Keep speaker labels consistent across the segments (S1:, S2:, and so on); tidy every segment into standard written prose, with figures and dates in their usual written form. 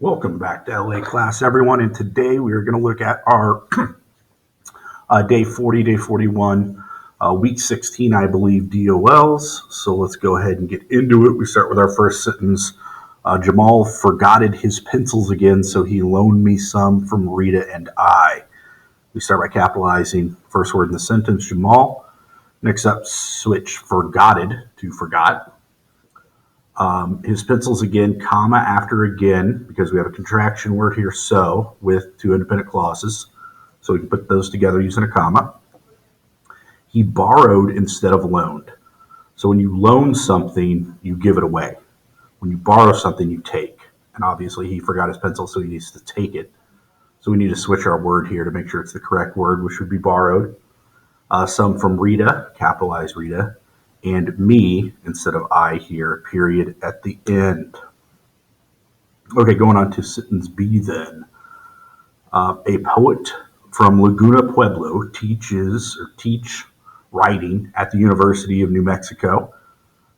S1: Welcome back to LA class, everyone. And today we are going to look at our day 40, day 41, week 16, I believe, DOLs. So let's go ahead and get into it. We start with our first sentence. Jamal forgotted his pencils again, so he loaned me some from Rita and I. We start by capitalizing first word in the sentence, Jamal. Next up, switch forgotted to forgot. His pencils again, comma after again, because we have a contraction word here, so, with two independent clauses. So we can put those together using a comma. He borrowed instead of loaned. So when you loan something, you give it away. When you borrow something, you take. And obviously he forgot his pencil, so he needs to take it. So we need to switch our word here to make sure it's the correct word, which would be borrowed. Some from Rita, capitalized Rita, and me instead of I here, period, at the end. Okay, going on to sentence B then. A poet from Laguna Pueblo teach writing at the University of New Mexico.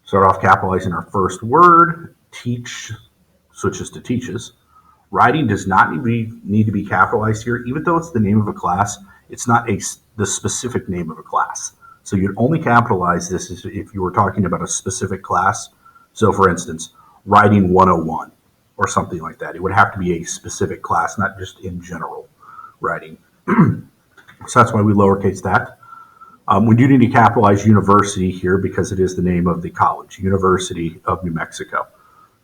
S1: Start off capitalizing our first word. Teach switches to teaches. Writing does not need to be capitalized here, even though it's the name of a class. It's not the specific name of a class. So you'd only capitalize this if you were talking about a specific class. So for instance, writing 101 or something like that. It would have to be a specific class, not just in general writing. So that's why we lowercase that. We do need to capitalize university here because it is the name of the college, University of New Mexico.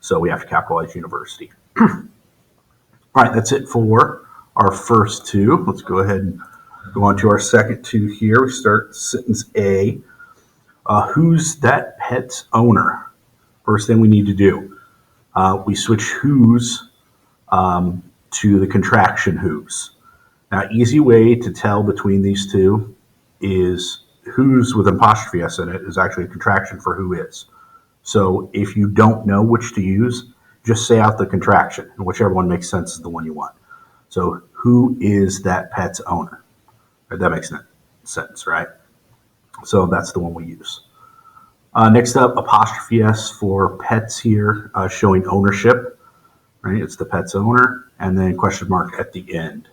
S1: So we have to capitalize university. All right, that's it for our first two. Let's go ahead and go on to our second two here. We start sentence A. Who's that pet's owner? First thing we need to do, we switch whose to the contraction whose. Now, easy way to tell between these two is whose with an apostrophe s in it is actually a contraction for who is. So if you don't know which to use, just say out the contraction, and whichever one makes sense is the one you want. So who is that pet's owner? That makes sense, right? So that's the one we use. Next up, apostrophe s for pets here, showing ownership. Right, it's the pet's owner, and then question mark at the end.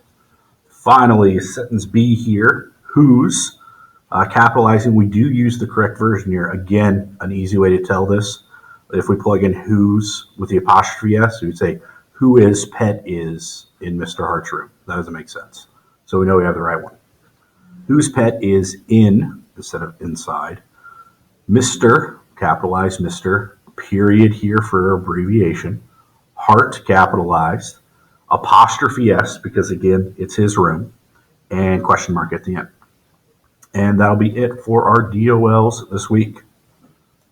S1: Finally, sentence B here, whose. Capitalizing, we do use the correct version here. Again, an easy way to tell this. If we plug in whose with the apostrophe s, we would say, who is pet is in Mr. Hart's room. That doesn't make sense. So we know we have the right one. Whose pet is in instead of inside. Mr., capitalized Mr., period here for abbreviation. Hart, capitalized. Apostrophe s, because again, it's his room. And question mark at the end. And that'll be it for our DOLs this week.